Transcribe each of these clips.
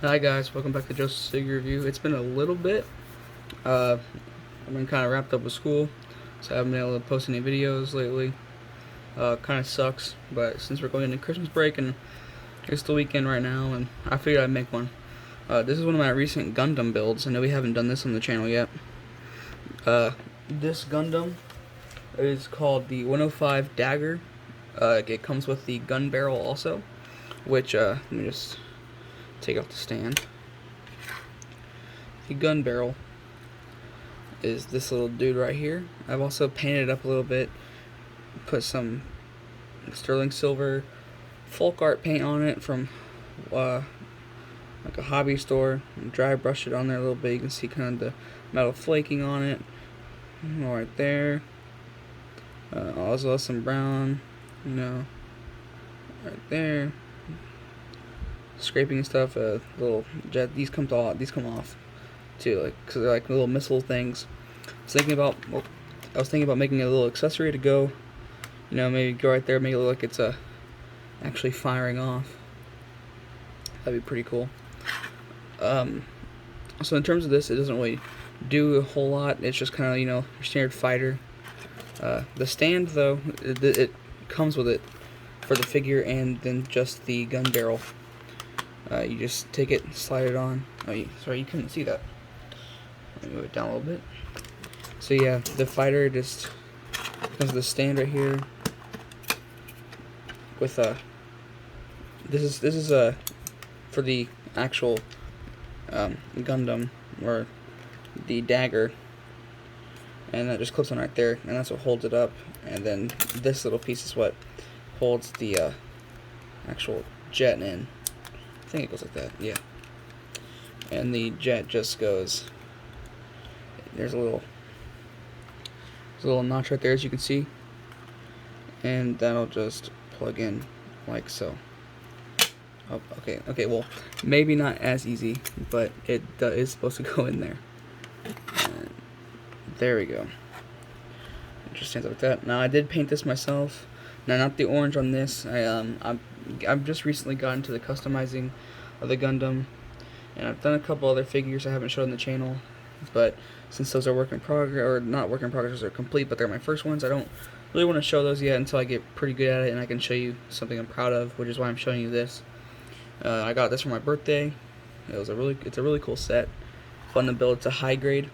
Hi guys, welcome back to Joseph's Sig Review. It's been a little bit. I've been kind of wrapped up with school, so I haven't been able to post any videos lately. Kind of sucks, but since we're going into Christmas break and it's the weekend right now, and I figured I'd make one. This is one of my recent Gundam builds. I know we haven't done this on the channel yet. This Gundam is called the 105 Dagger. It comes with the gun barrel also, which, let me just take off the stand. The gun barrel is this little dude right here. I've also painted it up a little bit, put some sterling silver folk art paint on it from like a hobby store, and dry brush it on there a little bit. You can see kind of the metal flaking on it right there. Also some brown, right there. Scraping and stuff. Little jet. These come off too, like because they're like little missile things. I was thinking about making a little accessory to go, maybe go right there, make it look like it's actually firing off. That'd be pretty cool. So in terms of this, it doesn't really do a whole lot. It's just kind of your standard fighter. The stand though, it comes with it for the figure and then just the gun barrel. You just take it, slide it on. Oh, sorry, you couldn't see that. Let me move it down a little bit. So yeah, the fighter just comes with the stand right here. With this is for the actual Gundam or the Dagger, and that just clips on right there, and that's what holds it up. And then this little piece is what holds the actual jet in. I think it goes like that, yeah. And the jet just goes. There's a little notch right there, as you can see, and that'll just plug in like so. Oh, okay. Well, maybe not as easy, but it is supposed to go in there. And there we go. It just stands like that. Now I did paint this myself. Now not the orange on this. I've just recently gotten to the customizing of the Gundam, and I've done a couple other figures I haven't shown on the channel, but since those are work in progress, or not work in progress, they're complete, but they're my first ones, I don't really want to show those yet until I get pretty good at it and I can show you something I'm proud of, which is why I'm showing you this. I got this for my birthday. It's a really cool set, fun to build. It's a high grade,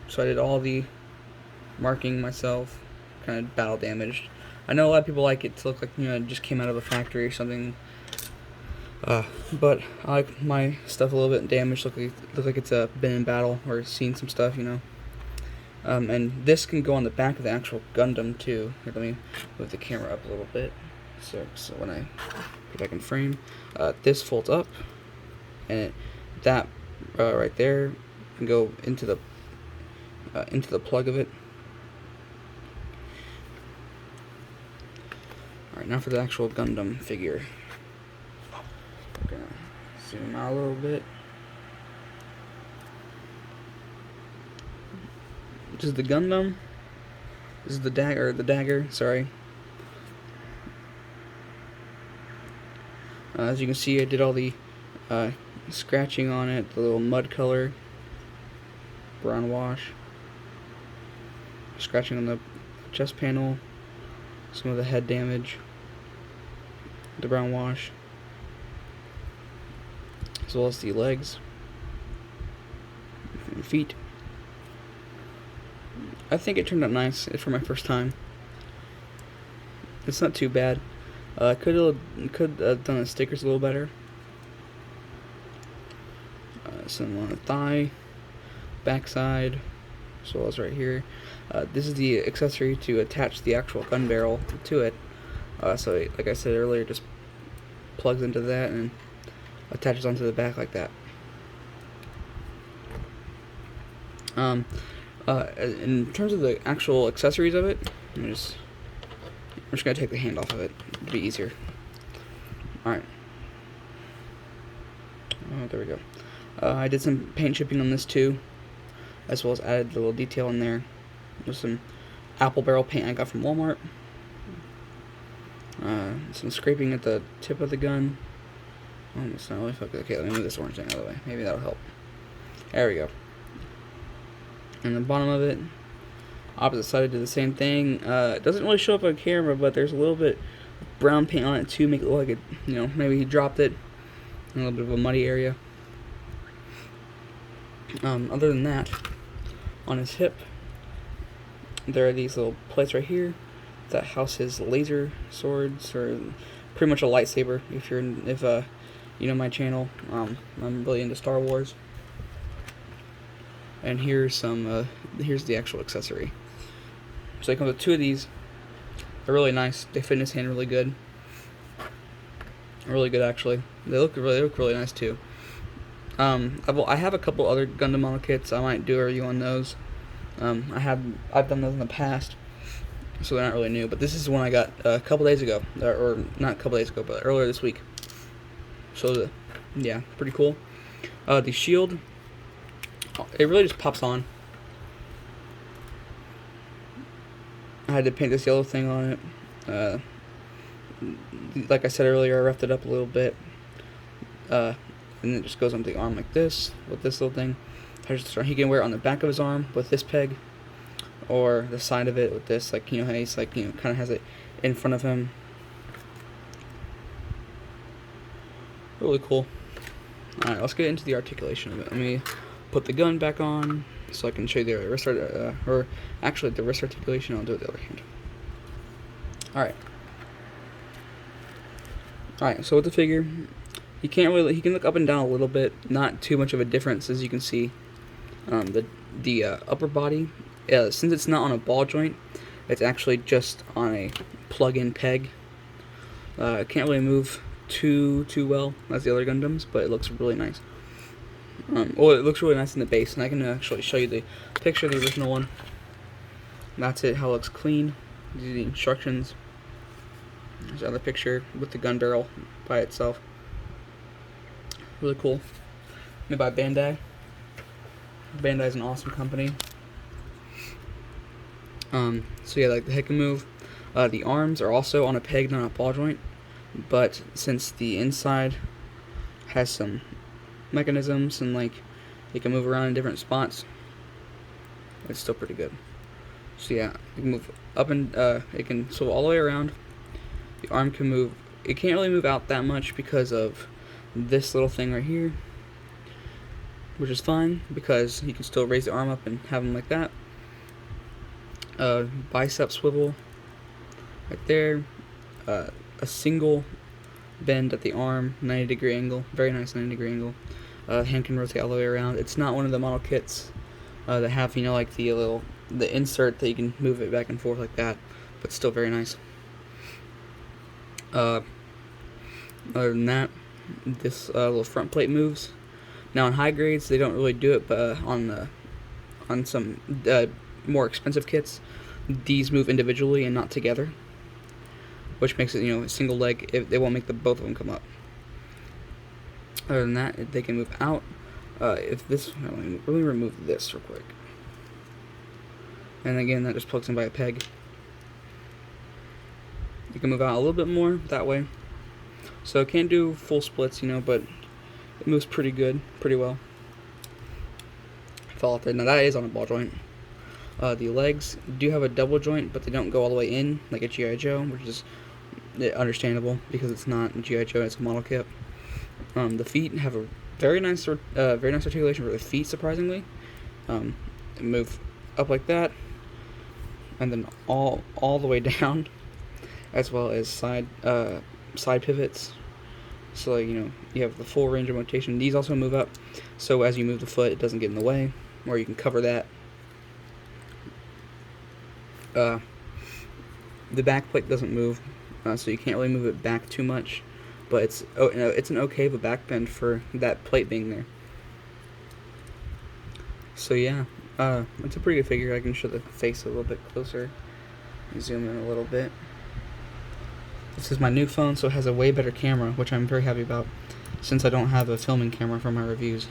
so I did all the marking myself, kind of battle damaged. I know a lot of people like it to look like it just came out of a factory or something. But I like my stuff a little bit damaged, look like it's been in battle or seen some stuff, And this can go on the back of the actual Gundam too. Here, let me move the camera up a little bit, so when I get back in frame, this folds up, and that right there can go into the plug of it. All right, now for the actual Gundam figure. Gonna zoom out a little bit. This is the Gundam. This is the Dagger, sorry. As you can see, I did all the scratching on it, the little mud color, brown wash, scratching on the chest panel, some of the head damage, the brown wash, as well as the legs and feet. I think it turned out nice for my first time. It's not too bad. Could have done the stickers a little better. Some on the thigh, backside, as well as right here. This is the accessory to attach the actual gun barrel to it. So, like I said earlier, just plugs into that and attaches onto the back like that. In terms of the actual accessories of it, I'm just gonna take the hand off of it. It'll be easier. Alright. Oh, there we go. I did some paint chipping on this too, as well as added a little detail in there with some apple barrel paint I got from Walmart. Some scraping at the tip of the gun, It's not really focused. Okay, let me move this orange thing out of the way. Maybe that'll help. There we go. And the bottom of it, opposite side, did the same thing. It doesn't really show up on camera, but there's a little bit of brown paint on it to make it look like it, you know, maybe he dropped it in a little bit of a muddy area. Other than that, on his hip, there are these little plates right here that house his laser swords, or pretty much a lightsaber. If you know my channel, I'm really into Star Wars. And here's the actual accessory. So it comes with 2 of these. They're really nice. They fit in his hand really good. Really good, actually. They look really nice too. I have a couple other Gundam model kits. I might do a review on those. I've done those in the past, so they're not really new. But this is one I got a couple days ago, or not a couple days ago, but earlier this week. So yeah, pretty cool. The shield, it really just pops on. I had to paint this yellow thing on it. Like I said earlier, I roughed it up a little bit. And it just goes on the arm like this, with this little thing. He can wear it on the back of his arm with this peg, or the side of it with this, like, you know, how he's like, you know, kind of has it in front of him. Really cool. Alright, let's get into the articulation of it. Let me put the gun back on so I can show you the wrist or actually the wrist articulation. I'll do it with the other hand. Alright, so with the figure, he can look up and down a little bit, not too much of a difference, as you can see. The upper body, since it's not on a ball joint, it's actually just on a plug-in peg. It can't really move too well as the other Gundams, but it looks really nice. Well, it looks really nice in the base, and I can actually show you the picture of the original one. That's it, how it looks clean. These are the instructions. There's another picture with the gun barrel by itself. Really cool. Made by Bandai. Bandai is an awesome company. So yeah, like the head can move. The arms are also on a peg, not a ball joint. But since the inside has some mechanisms and like it can move around in different spots, it's still pretty good. So yeah, it can move up and it can swivel all the way around. The arm can move. It can't really move out that much because of this little thing right here, which is fine because you can still raise the arm up and have them like that. Bicep swivel right there. A single bend at the arm, 90-degree angle, very nice 90-degree angle. The hand can rotate all the way around. It's not one of the model kits that have, you know, like the insert that you can move it back and forth like that, but still very nice. Other than that, this little front plate moves. Now on high grades they don't really do it, but on some more expensive kits, these move individually and not together, which makes it, you know, a single leg. They won't make both of them come up. Other than that, they can move out. If this, let me remove this real quick. And again, that just plugs in by a peg. You can move out a little bit more that way. So it can't do full splits, you know, but it moves pretty good, pretty well. Fall off there. Now that is on a ball joint. The legs do have a double joint, but they don't go all the way in like a G.I. Joe, which is understandable because it's not a G.I. Joe, it's a model kit. The feet have a very nice articulation for the feet, surprisingly. They move up like that, and then all the way down, as well as side pivots. So, like, you know, you have the full range of rotation. These also move up, so as you move the foot, it doesn't get in the way, or you can cover that. The back plate doesn't move, so you can't really move it back too much, but it's an okay of a back bend for that plate being there. So yeah, it's a pretty good figure. I can show the face a little bit closer. Zoom in a little bit. This is my new phone, so it has a way better camera, which I'm very happy about, since I don't have a filming camera for my reviews.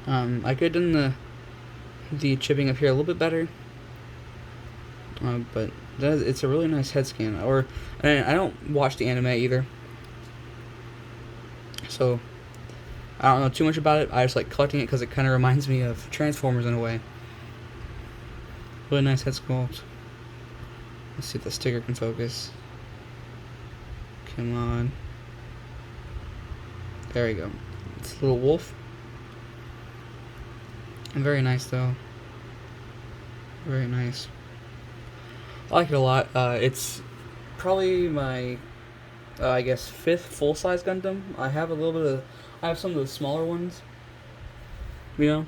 I could have done the chipping up here a little bit better, but it's a really nice head scan. I don't watch the anime either, So I don't know too much about it. I just like collecting it because it kind of reminds me of Transformers in a way. Really nice head sculpt. Let's see if the sticker can focus. Come on. There we go. It's a little wolf. And very nice though. Very nice. I like it a lot. It's probably my, I guess, 5th full-size Gundam. I have a little bit of, I have some of the smaller ones, you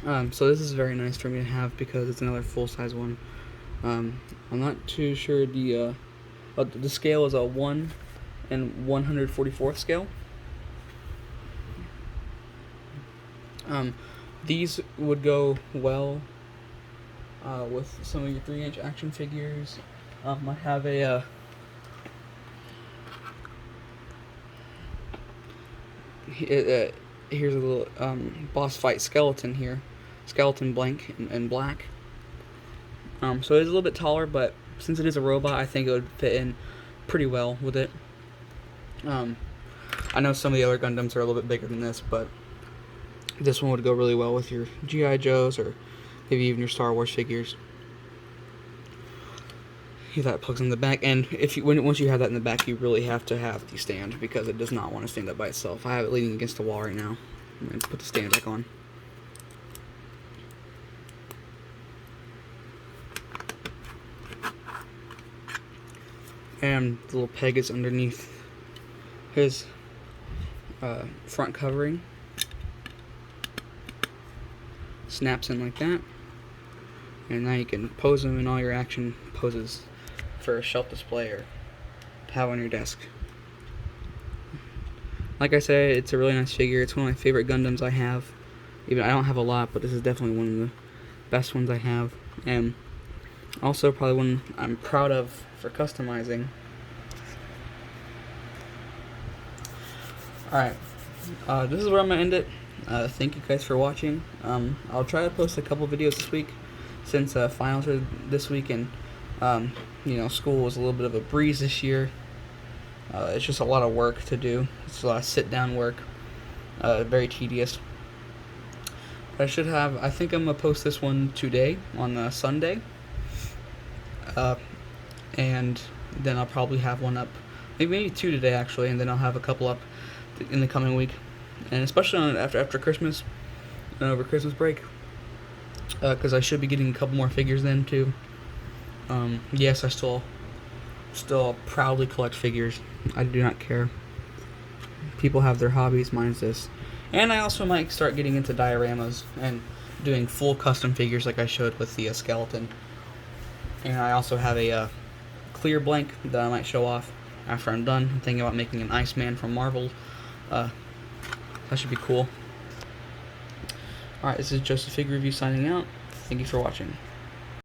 know. So this is very nice for me to have because it's another full-size one. I'm not too sure the scale is a 1 and 144th scale. These would go well with some of your 3-inch action figures. I have a here's a little boss fight skeleton here, skeleton blank in black. So it's a little bit taller, but since it is a robot, I think it would fit in pretty well with it. I know some of the other Gundams are a little bit bigger than this, but this one would go really well with your G.I. Joes or maybe even your Star Wars figures. That plugs in the back, and once you have that in the back, you really have to have the stand because it does not want to stand up by itself. I have it leaning against the wall right now. I'm going to put the stand back on. And the little peg is underneath his front covering. Snaps in like that. And now you can pose them in all your action poses for a shelf display or have on your desk. Like I said, it's a really nice figure. It's one of my favorite Gundams I have. Even I don't have a lot, but this is definitely one of the best ones I have. And also probably one I'm proud of for customizing. Alright, this is where I'm going to end it. Thank you guys for watching. I'll try to post a couple videos this week since finals are this week, and you know, school was a little bit of a breeze this year. It's just a lot of work to do. It's a lot of sit-down work. Very tedious. But I think I'm going to post this one today on Sunday. And then I'll probably have one up, maybe 2 today actually, and then I'll have a couple up in the coming week. And especially after Christmas and over Christmas break. Because I should be getting a couple more figures then too. Yes, I still proudly collect figures. I do not care. People have their hobbies, mine's this. And I also might start getting into dioramas and doing full custom figures like I showed with the skeleton. And I also have a clear blank that I might show off after I'm done. I'm thinking about making an Iceman from Marvel. That should be cool. Alright, this is Joseph Figure Review signing out. Thank you for watching.